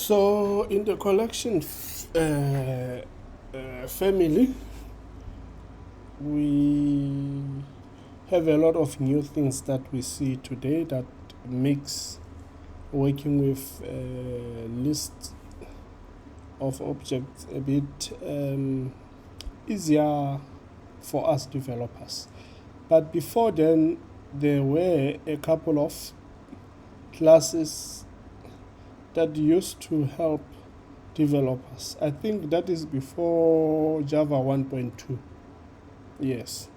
So in the collection family, we have a lot of new things that we see today that makes working with a list of objects a bit easier for us developers. But before then, there were a couple of classes that used to help developers. I think that is before Java 1.2. Yes.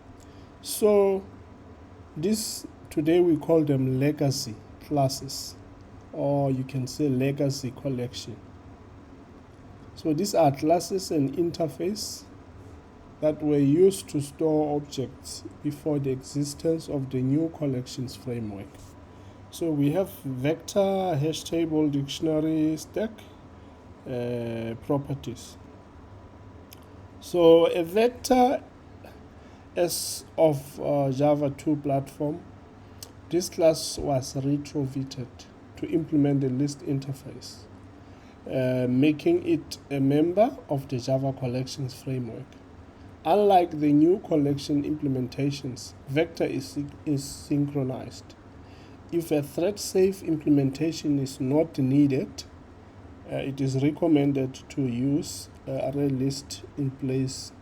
So this today we call them legacy classes, or you can say legacy collection. So these are classes and interface that were used to store objects before the existence of the new collections framework. So we have vector, hash table, dictionary, stack, properties. So a vector as of Java 2 platform, this class was retrofitted to implement the list interface, making it a member of the Java collections framework. Unlike the new collection implementations, vector is synchronized. If a thread-safe implementation is not needed, it is recommended to use array list in place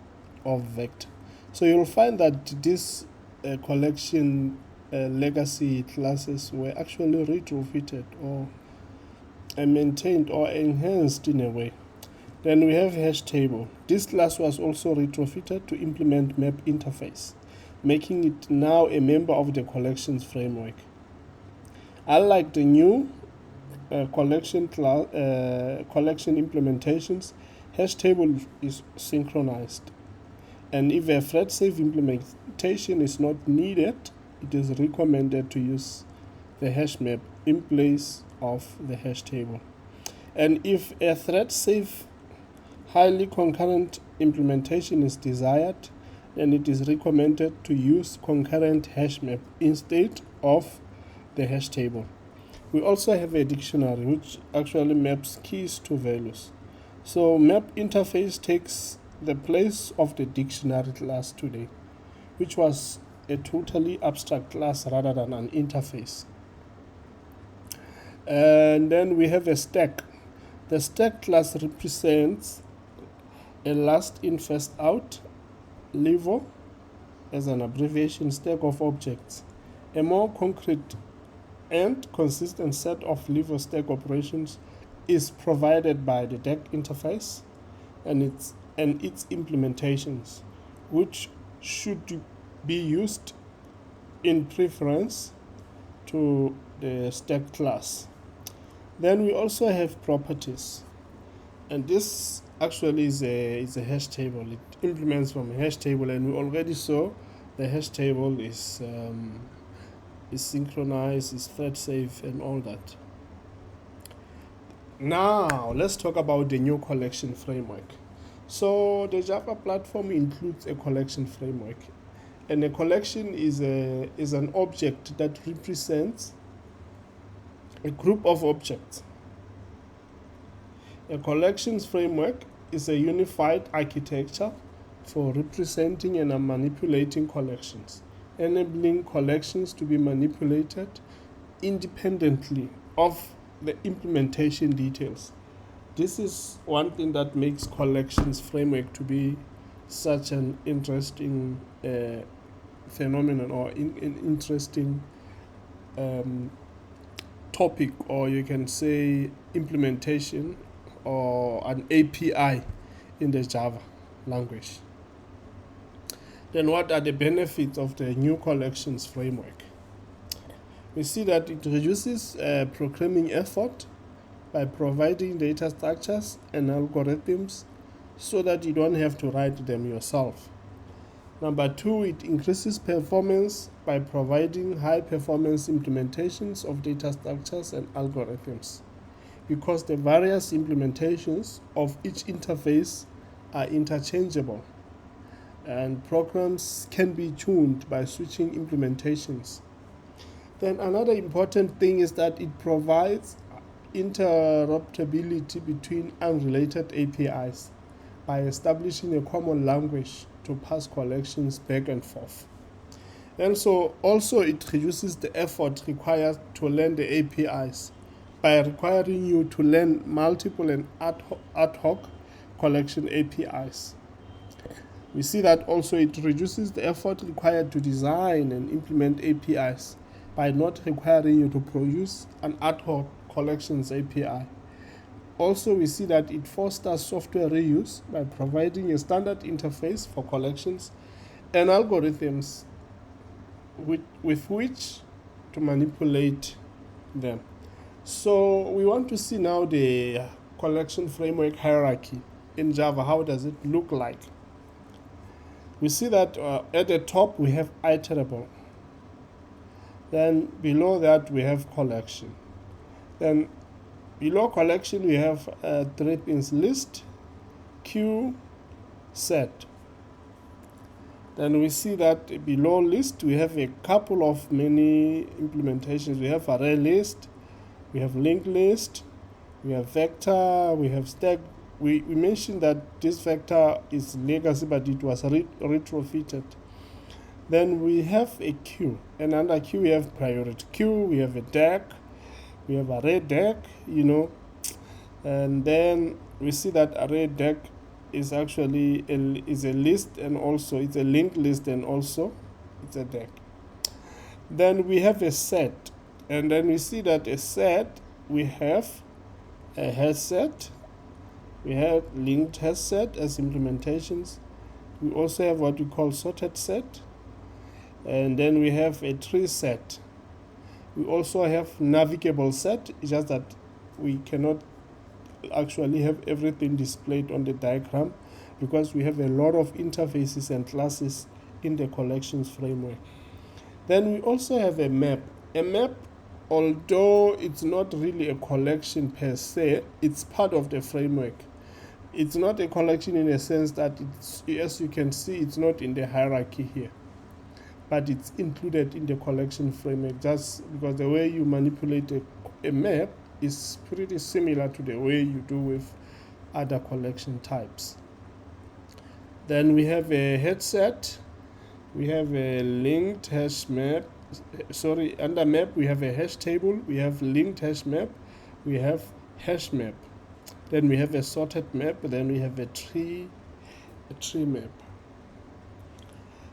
of vector. So you'll find that these collection legacy classes were actually retrofitted or maintained or enhanced in a way. Then we have hash table. This class was also retrofitted to implement map interface, making it now a member of the collections framework. Unlike the new collection implementations, hash table is synchronized. And if a thread-safe implementation is not needed, it is recommended to use the HashMap in place of the hash table. And if a thread-safe highly concurrent implementation is desired, then it is recommended to use concurrent HashMap instead of the hash table. We also have a dictionary which actually maps keys to values. So map interface takes the place of the dictionary class today, which was a totally abstract class rather than an interface. And then we have a stack. The stack class represents a last in first out, LIVO as an abbreviation, stack of objects. A more concrete and consistent set of LIVO stack operations is provided by the DEC interface and its implementations, which should be used in preference to the stack class. Then we also have properties, and this actually is a hash table. It implements from a hash table, and we already saw the hash table is synchronized, is thread safe, and all that. Now let's talk about the new collection framework. So the Java platform includes a collection framework, and a collection is an object that represents a group of objects. A collections framework is a unified architecture for representing and manipulating collections, enabling collections to be manipulated independently of the implementation details. This is one thing that makes collections framework to be such an interesting phenomenon, or an interesting topic, or you can say implementation, or an API in the Java language. Then what are the benefits of the new collections framework? We see that it reduces programming effort by providing data structures and algorithms so that you don't have to write them yourself. Number two, it increases performance by providing high performance implementations of data structures and algorithms, because the various implementations of each interface are interchangeable, and programs can be tuned by switching implementations. Then another important thing is that it provides interoperability between unrelated APIs by establishing a common language to pass collections back and forth. And so also it reduces the effort required to learn the APIs by requiring you to learn multiple and ad hoc collection APIs. We see that also it reduces the effort required to design and implement APIs by not requiring you to produce an ad hoc collections API. Also, we see that it fosters software reuse by providing a standard interface for collections and algorithms with which to manipulate them. So we want to see now the collection framework hierarchy in Java. How does it look like? We see that at the top we have iterable. Then below that we have collection. Then below collection we have 3 things: list, queue, set. Then we see that below list we have a couple of many implementations. We have array list, we have linked list, we have vector, we have stack. We mentioned that this vector is legacy, but it was retrofitted. Then we have a queue, and under queue we have priority queue, we have a deck, we have array deck, and then we see that array deck is actually is a list, and also it's a linked list, and also it's a deck. Then we have a set, and then we see that a set, we have a hash set, we have linked hash set as implementations. We also have what we call sorted set, and then we have a tree set. We also have navigable set. It's just that we cannot actually have everything displayed on the diagram because we have a lot of interfaces and classes in the collections framework. Then we also have a map. A map, although it's not really a collection per se, it's part of the framework. It's not a collection in a sense that it's, as you can see, it's not in the hierarchy here, but it's included in the collection framework, just because the way you manipulate a map is pretty similar to the way you do with other collection types. Then we have a head set, we have a linked hash map, under map we have a hash table, we have linked hash map, we have hash map. Then we have a sorted map, then we have a tree map.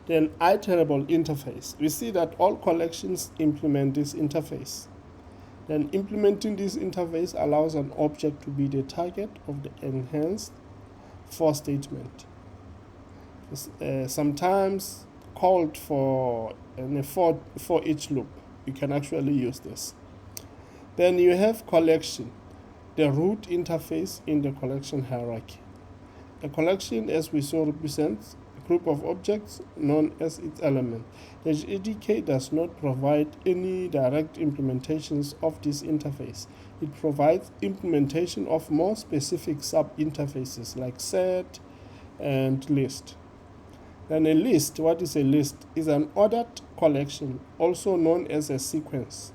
Then iterable interface. We see that all collections implement this interface. Then implementing this interface allows an object to be the target of the enhanced for statement. Sometimes called for in a for each loop. You can actually use this. Then you have collection, the root interface in the collection hierarchy. A collection, as we saw, represents a group of objects known as its element. The JDK does not provide any direct implementations of this interface. It provides implementation of more specific sub-interfaces like set and list. Then a list, what is a list? Is an ordered collection, also known as a sequence.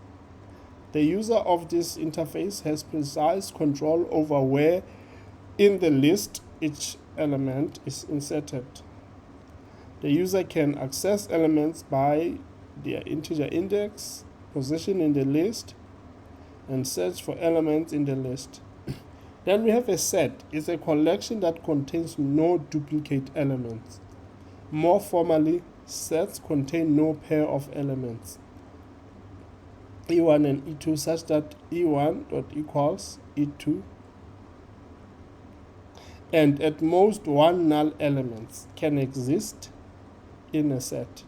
The user of this interface has precise control over where in the list each element is inserted. The user can access elements by their integer index, position in the list, and search for elements in the list. Then we have a set. It's a collection that contains no duplicate elements. More formally, sets contain no pair of elements, E1 and E2, such that E1 dot equals E2, and at most one null element can exist in a set.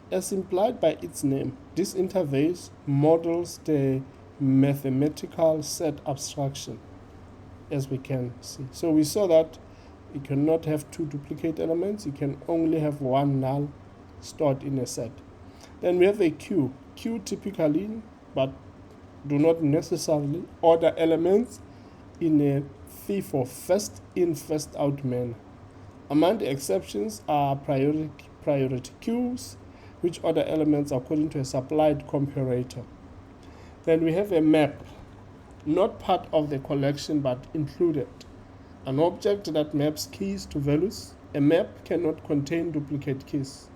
As implied by its name, this interface models the mathematical set abstraction, as we can see. So we saw that you cannot have two duplicate elements, you can only have one null stored in a set. Then we have a queue. Queue typically, but do not necessarily, order elements in a FIFO, first in, first out manner. Among the exceptions are priority queues, which order elements according to a supplied comparator. Then we have a map. not part of the collection but included. An object that maps keys to values. A map cannot contain duplicate keys.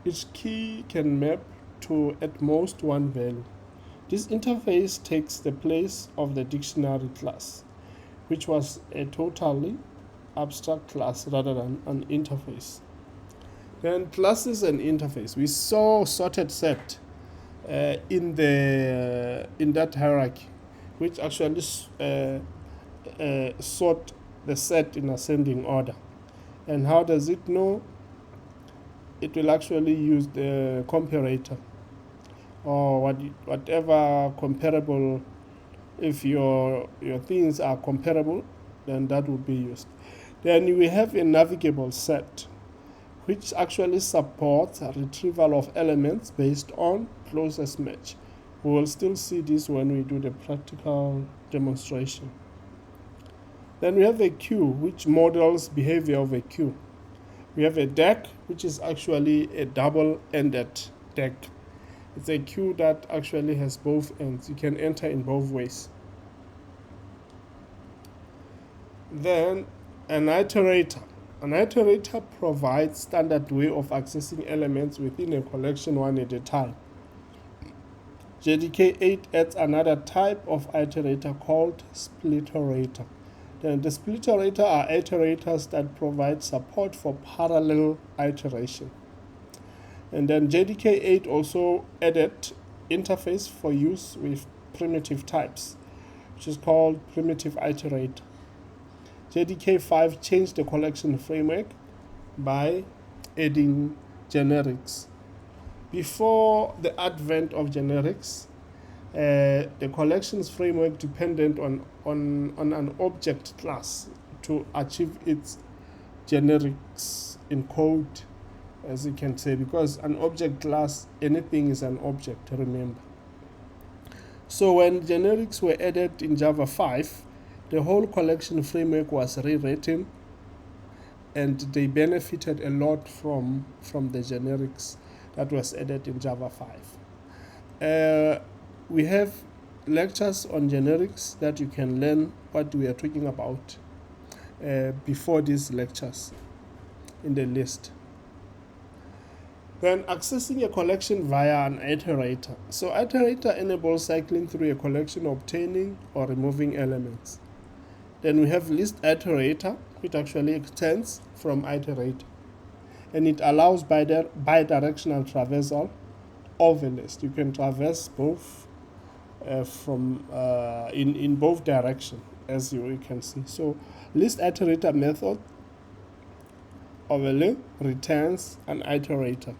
Each key can map to at most one value. This interface takes the place of the dictionary class, which was a totally abstract class rather than an interface. Then classes and interface. We saw sorted set in that hierarchy, which actually sort the set in ascending order. And how does it know? It will actually use the comparator or whatever comparable. If your things are comparable, then that will be used. Then we have a navigable set, which actually supports a retrieval of elements based on closest match. We will still see this when we do the practical demonstration. Then we have a queue, which models behavior of a queue. We have a deck, which is actually a double-ended deck. It's a queue that actually has both ends. You can enter in both ways. Then an iterator. An iterator provides standard way of accessing elements within a collection one at a time. JDK8 adds another type of iterator called splitterator. Then the splitterator are iterators that provide support for parallel iteration. And then JDK8 also added interface for use with primitive types, which is called primitive iterator. JDK5 changed the collection framework by adding generics. Before the advent of generics, the collections framework depended on an object class to achieve its generics in code, as you can say, because an object class, anything is an object, remember. So when generics were added in Java 5, the whole collection framework was rewritten, and they benefited a lot from the generics that was added in Java 5. We have lectures on generics that you can learn what we are talking about before these lectures in the list. Then accessing a collection via an iterator. So iterator enables cycling through a collection, obtaining or removing elements. Then we have list iterator, which actually extends from iterator, and it allows bidirectional traversal of a list. You can traverse both in both directions, as you can see. So list iterator method of a list returns an iterator.